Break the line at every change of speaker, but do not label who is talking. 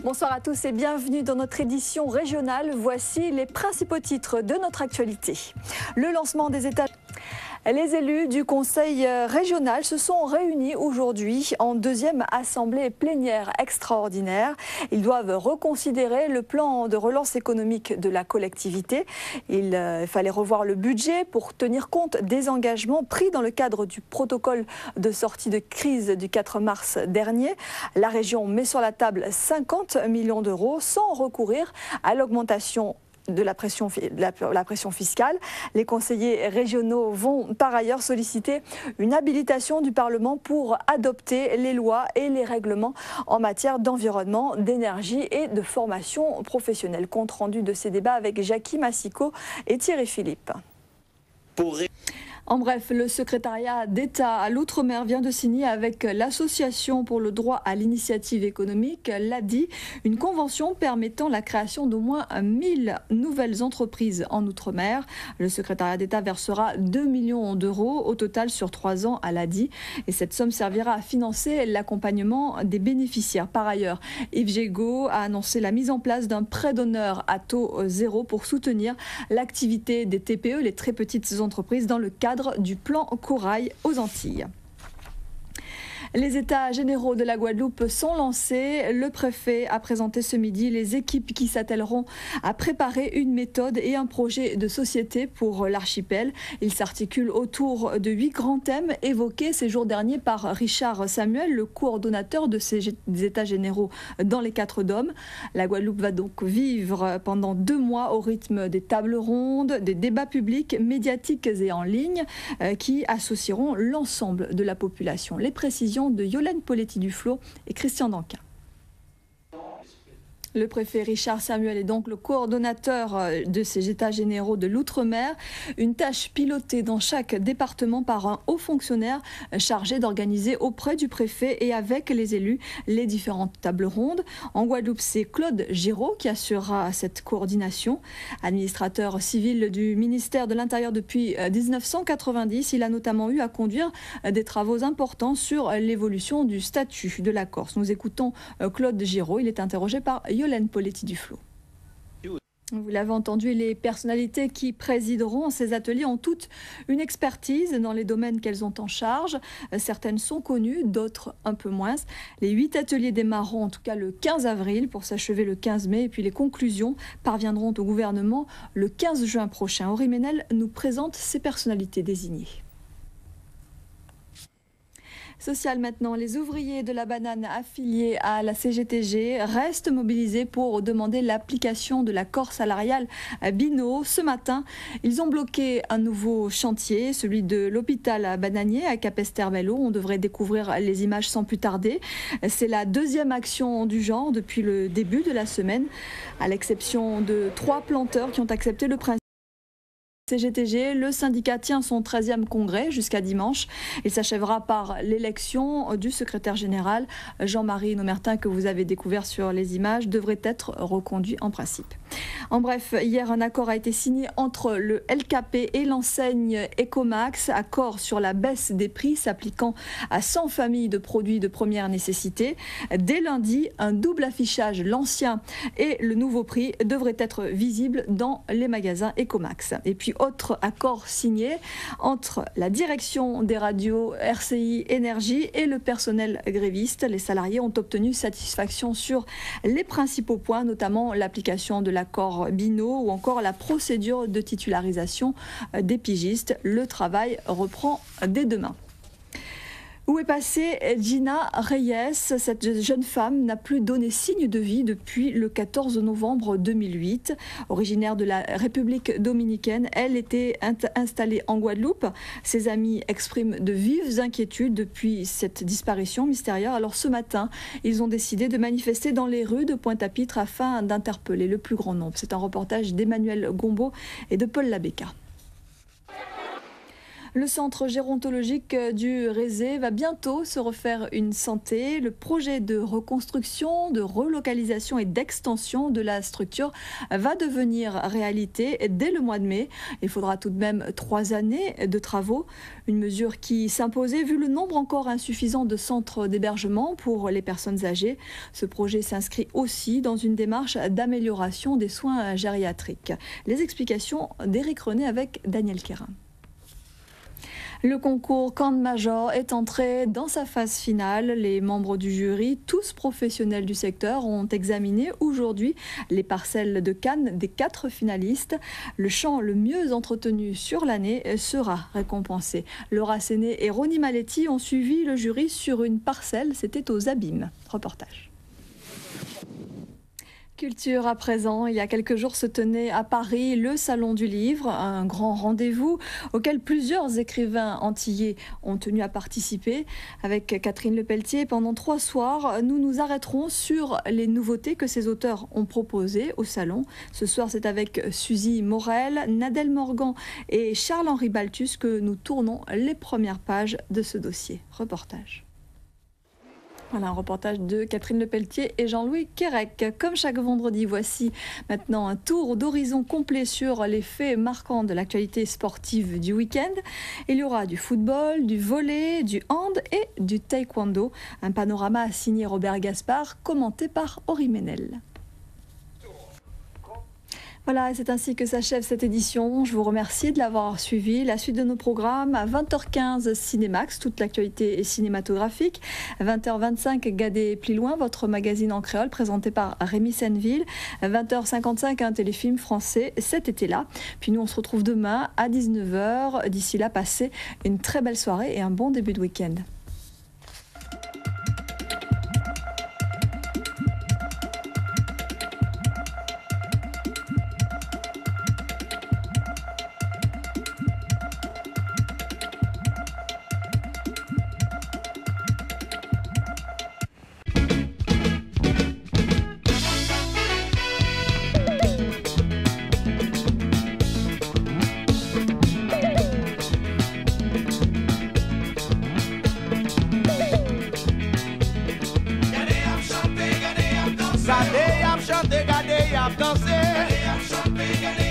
Bonsoir à tous et bienvenue dans notre édition régionale. Voici les principaux titres de notre actualité. Le lancement des états. Les élus du Conseil régional se sont réunis aujourd'hui en deuxième assemblée plénière extraordinaire. Ils doivent reconsidérer le plan de relance économique de la collectivité. Il fallait revoir le budget pour tenir compte des engagements pris dans le cadre du protocole de sortie de crise du 4 mars dernier. La région met sur la table 50 millions d'euros sans recourir à l'augmentation de la pression fiscale. Les conseillers régionaux vont par ailleurs solliciter une habilitation du Parlement pour adopter les lois et les règlements en matière d'environnement, d'énergie et de formation professionnelle. Compte rendu de ces débats avec Jackie Massico et Thierry Philippe. En bref, le secrétariat d'État à l'Outre-mer vient de signer avec l'Association pour le droit à l'initiative économique, l'ADI, une convention permettant la création d'au moins 1000 nouvelles entreprises en Outre-mer. Le secrétariat d'État versera 2 millions d'euros au total sur 3 ans à l'ADI et cette somme servira à financer l'accompagnement des bénéficiaires. Par ailleurs, Yves Gégaud a annoncé la mise en place d'un prêt d'honneur à taux zéro pour soutenir l'activité des TPE, les très petites entreprises, dans le cadre du plan Corail aux Antilles. Les états généraux de la Guadeloupe sont lancés. Le préfet a présenté ce midi les équipes qui s'attelleront à préparer une méthode et un projet de société pour l'archipel. Il s'articule autour de 8 grands thèmes évoqués ces jours derniers par Richard Samuel, le coordonnateur des états généraux dans les 4 DOM. La Guadeloupe va donc vivre pendant 2 mois au rythme des tables rondes, des débats publics, médiatiques et en ligne qui associeront l'ensemble de la population. Les précisions de Yolène Poletti-Duflo et Christian Danquin. Le préfet Richard Samuel est donc le coordonnateur de ces états généraux de l'Outre-mer. Une tâche pilotée dans chaque département par un haut fonctionnaire chargé d'organiser auprès du préfet et avec les élus les différentes tables rondes. En Guadeloupe, c'est Claude Giraud qui assurera cette coordination. Administrateur civil du ministère de l'Intérieur depuis 1990, il a notamment eu à conduire des travaux importants sur l'évolution du statut de la Corse. Nous écoutons Claude Giraud, il est interrogé par Yolène Poletti-Duflo. Vous l'avez entendu, les personnalités qui présideront ces ateliers ont toutes une expertise dans les domaines qu'elles ont en charge. Certaines sont connues, d'autres un peu moins. Les 8 ateliers démarreront en tout cas le 15 avril pour s'achever le 15 mai. Et puis les conclusions parviendront au gouvernement le 15 juin prochain. Henri Ménel nous présente ces personnalités désignées. Social maintenant, les ouvriers de la banane affiliés à la CGTG restent mobilisés pour demander l'application de l'accord salarial à Bino. Ce matin, ils ont bloqué un nouveau chantier, celui de l'hôpital bananier à Capesterre-Belle-Eau. On devrait découvrir les images sans plus tarder. C'est la 2e action du genre depuis le début de la semaine, à l'exception de 3 planteurs qui ont accepté le principe. CGTG, le syndicat tient son 13e congrès jusqu'à dimanche. Il s'achèvera par l'élection du secrétaire général. Jean-Marie Nomertin, que vous avez découvert sur les images, devrait être reconduit en principe. En bref, hier, un accord a été signé entre le LKP et l'enseigne Ecomax, accord sur la baisse des prix s'appliquant à 100 familles de produits de première nécessité. Dès lundi, un double affichage, l'ancien et le nouveau prix, devrait être visible dans les magasins Ecomax. Et puis, autre accord signé entre la direction des radios RCI Énergie et le personnel gréviste. Les salariés ont obtenu satisfaction sur les principaux points, notamment l'application de l'accord Bino ou encore la procédure de titularisation des pigistes. Le travail reprend dès demain. Où est passée Gina Reyes? Cette jeune femme n'a plus donné signe de vie depuis le 14 novembre 2008. Originaire de la République dominicaine, elle était installée en Guadeloupe. Ses amis expriment de vives inquiétudes depuis cette disparition mystérieuse. Alors ce matin, ils ont décidé de manifester dans les rues de Pointe-à-Pitre afin d'interpeller le plus grand nombre. C'est un reportage d'Emmanuel Gombeau et de Paul Labéca. Le centre gérontologique du Rézé va bientôt se refaire une santé. Le projet de reconstruction, de relocalisation et d'extension de la structure va devenir réalité dès le mois de mai. Il faudra tout de même 3 années de travaux. Une mesure qui s'imposait vu le nombre encore insuffisant de centres d'hébergement pour les personnes âgées. Ce projet s'inscrit aussi dans une démarche d'amélioration des soins gériatriques. Les explications d'Éric René avec Daniel Quérin. Le concours Cannes Major est entré dans sa phase finale. Les membres du jury, tous professionnels du secteur, ont examiné aujourd'hui les parcelles de cannes des 4 finalistes. Le champ le mieux entretenu sur l'année sera récompensé. Laura Séné et Ronnie Maletti ont suivi le jury sur une parcelle, c'était aux Abîmes. Reportage. Culture à présent, il y a quelques jours se tenait à Paris le Salon du Livre, un grand rendez-vous auquel plusieurs écrivains antillais ont tenu à participer. Avec Catherine Lepelletier, pendant 3 soirs, nous nous arrêterons sur les nouveautés que ces auteurs ont proposées au Salon. Ce soir, c'est avec Suzy Morel, Nadèle Morgan et Charles-Henri Balthus que nous tournons les premières pages de ce dossier. Reportage. Voilà un reportage de Catherine Lepelletier et Jean-Louis Quérec. Comme chaque vendredi, voici maintenant un tour d'horizon complet sur les faits marquants de l'actualité sportive du week-end. Il y aura du football, du volley, du hand et du taekwondo. Un panorama signé Robert Gaspard, commenté par Henri Ménel. Voilà, c'est ainsi que s'achève cette édition. Je vous remercie de l'avoir suivi. La suite de nos programmes à 20h15 Cinémax, toute l'actualité cinématographique. À 20h25 Gadé Plus Loin, votre magazine en créole présenté par Rémi Senneville. À 20h55 un téléfilm français cet été-là. Puis nous on se retrouve demain à 19h. D'ici là, passez une très belle soirée et un bon début de week-end.
Gade ap chante, gade ap danse, gade ap chante, gade